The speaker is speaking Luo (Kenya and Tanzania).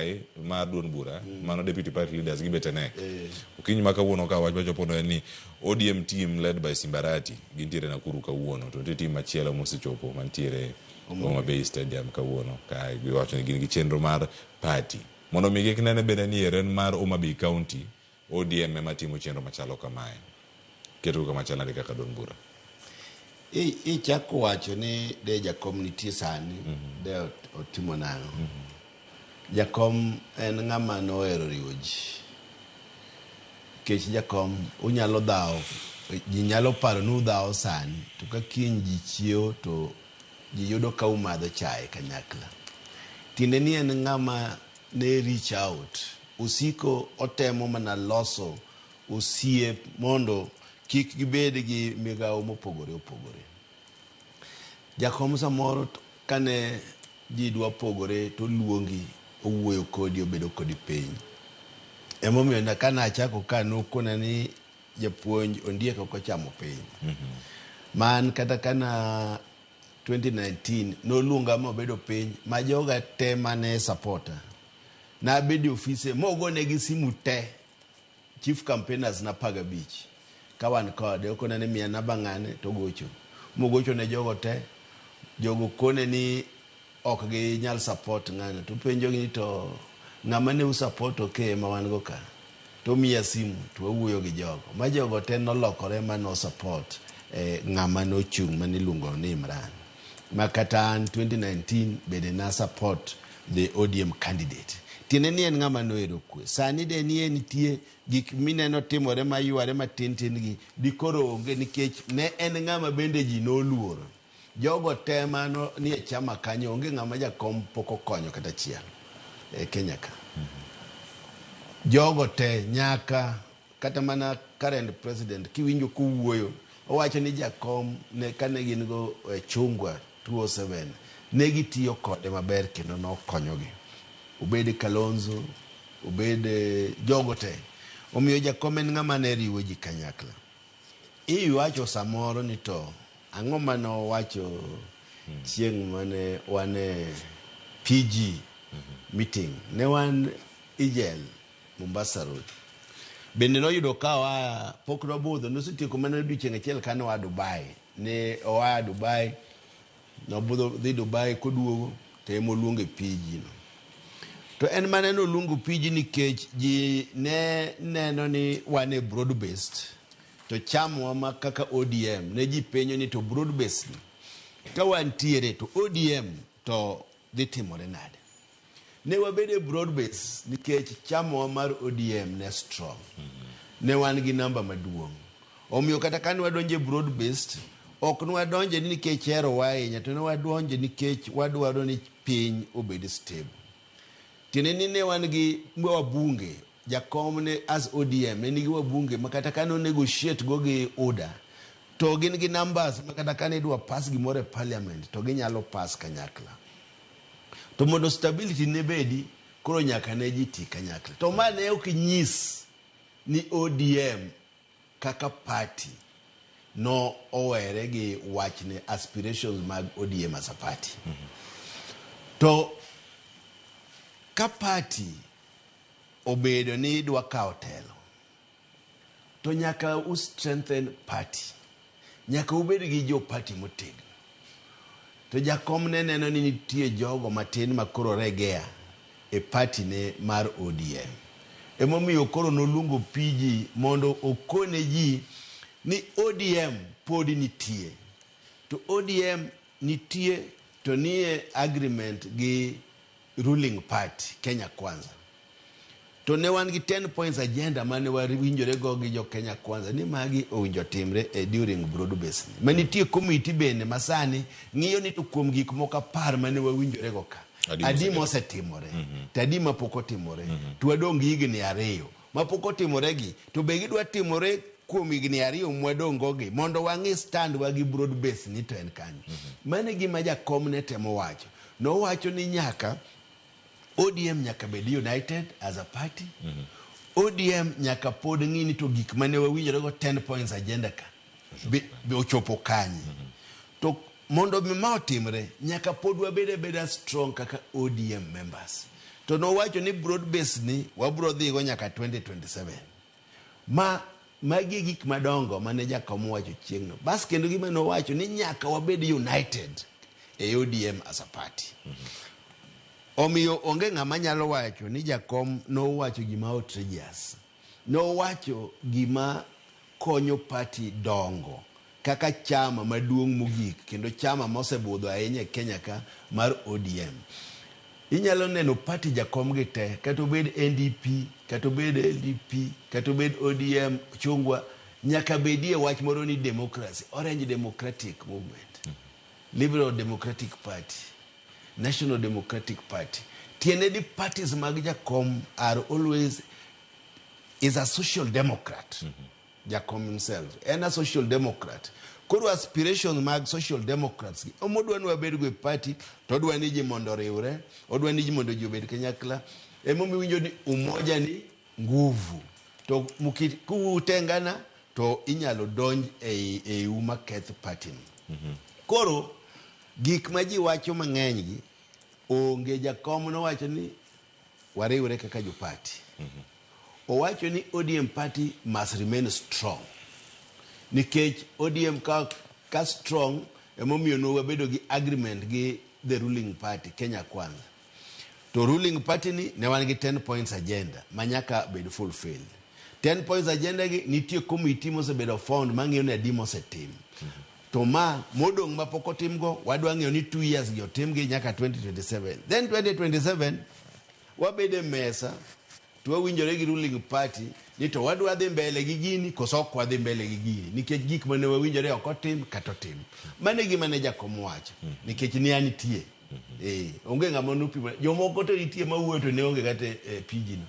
kae mar duon bura mano deputy party leaders gibetene ukinyi makawuono ka wach machopono ni ODM team led by Simbarati gintiere Nakuru kawuono to nitie team machielo mosechopo mantiere Homa Bay Stadium kawuono ka giwacho ni gin gi chenro mar party mondo mi giknene bende ni eren mar Homa Bay County ODM ema timo chenro machalo kamae keto kama chalani kaka duon bura chako wacho ni de jakom nitie sani de otimo nang'o jakom en ng'ama nohero riwo ji kech jakom unyalo dhawo ji nyalo paro ni udhawo sani to ka kiny ji chiewo to ji yudo ka umadho chae kanyakla tiende ni en ng'ama ne reach out usiko otemo mana loso osiep mondo kik gibed gi migawo mopogore opogore. Jakom samoro kane ji dwa pogore to luongi owuoyo kodi obedo kodi piny. Emomiyo na kana achako ka nokona ni japuonj ondiek ok ochamo piny. Man kata kana 2019 noluonga mobedo piny ma joga te mane supporter. Na bedi ofise mogone gi simu te chief campaigners na Paga Beach. Kawan kode okona ne miya namba ng'ane to gocho. Mogocho ne jogo te jogo kone ni ok gi nyal support ng'ane to penjo ni to ng'ama ne usupport oke ma wan go ka to miya simu to wawuoyo gi jogo ma jogo te nolokore ma no support ng'ama no chung mane luongo ni Imran ma kata 2019 bede na support the ODM candidate. Tiene ni en ng'ama noero kwe. Sani de ni nitie gik mineno timore ma yuare matin gi dikoro onge nikech ne en ng'ama bende ji noluoro. Jogo tema no ni e chama kanyo onge ng'ama jakom poko konyo kata chiel Kenya ka. Jogo te nyaka kata mana current president kiwinjo kuwuoyo owacho ni jakom ne kane gin go chungwa 207 ne gitiyo kode maber kendo no konyogi. Ubede Kalonzo, ubede jogo te. Omiyo jakom en ng'ama ne riwo ji kanyakla. Iwacho samoro ni to ang'o mano wacho chieng' mane wane PG meeting ne wan Ijel Mombasa Road. Bende no yudo ka wa pok no budho nosetieko mana odiochieng' achiel kane wa Dubai. Ne oa Dubai no budho dhi Dubai koduogo to emo luonge PG no. To en mana no luongo PG nikech ji ne neno ni wane broad based to chamo ma kaka ODM ne ji penyo ni to broad based ka wantiere to ODM to dhi timore nade. Ne wabede broad based nikech chamo mar ODM ne strong. Ne wan gi namba maduong'. Omiyo kata kan wadonje broad based ok nwa donje nikech hero wainya to ne wadonje nikech wadwaro ni piny obed stable. Tiene ne wan gi wabunge jakom ne as ODM ne nigi wabunge makata kano negotiate go gi order to gin gi numbers makata kane dwa pass gimore e parliament to ginyalo pass kanyakla. To mondo stability ne bedi koro nyaka ne ji ti kanyakla. To mane ok nyis ni ODM kaka party no owere gi wachne aspirations mag ODM as a party. To ka party obedo ni dwa kao telo to nyaka u strengthen party, nyaka ubed gi jo party motegno. To jakom ne neno ni nitie jogo matin makoro regea e party ne mar ODM. Emomiyo koro noluongo PG mondo okone ji ni ODM podi nitie. To ODM nitie to nie agreement gi ruling party Kenya Kwanza. To ne wan gi 10 points agenda mane winjore go gi jo Kenya Kwanza ni magi owinjo timre during broad based. Manitie committee bende masani ng'iyo ni to kuom gik moko par mane wawinjore go ka. Adimo osetimore. Tadima pok otimore. To wadong higni 2 ma pok otimore gi to be gidwa timore kuom higni 2 mwadongo gi mondo wang'i stand wagi broad based ni to en kanyo. Mane gima jakom ne temo wacho. No wacho ni nyaka ODM nyaka bed united as a party. ODM nyaka pod ng'ini to gik mane wawinjore go 10 points agenda ka be ochopo kanyi. To mondo ma otimre nyaka pod wabede strong kaka ODM members. to nowacho ni broad base ni wabro dhigo nyaka 2027. Magi gik madongo mane jakom wacho chieng'no. Bas kendo gima nowacho ni nyaka wabed united e ODM as a party. Omiyo onge ng'ama nyalo wacho ni jakom nowacho gima outrageous. Nowacho gima konyo party dongo kaka chama maduong' mogik kendo chama mosebudho ahinya e Kenya ka mar ODM. Inyalo neno party jakom gi te, kata obed NDP, kata obed LDP, kata obed ODM, chungwa, nyaka bedie wach moro ni democracy, Orange Democratic Movement, Liberal Democratic Party, National Democratic Party. Tiene di parties mag jakom are always is a social democrat. Jakom himself and a social democrat. Kuru aspirations mag social democrats omodwani wabed go party to odwani ji mondo riwre, odwani ji mondo ji obed kanyakla. Emomi winjo ni umoja ni nguvu. To kutengana to inyalo donj e uma keth party. Koro gik ma ji wacho mang'eny gi onge jakom no wacho ni wariwre kaka jo party. Owacho ni ODM party must remain strong. Nikech ODM ka strong, emomiyo no wabedo gi agreement gi the ruling party, Kenya Kwanza. To ruling party ni ne wan gi 10 points agenda, manyaka bed fulfilled. 10 points agenda gi nitie committee mosebedo found mang'iyo ni adi mosetim. To modong' mapok otimgo, wadwa ng'iyo ni 2 years gi otimgi nyaka 2027. Then 2027, wabede mesa, to wawinjore gi ruling party ni to wadwa dhi mbele gi gini koso ok wadhi mbele gi gini nikech gik mane wawinjore ok otim kata otim. Mane gima ne jakom wacho nikech ni anitie onge ng'ama nopimo, jomoko to nitie mawuoyo to ne onge kata pigino.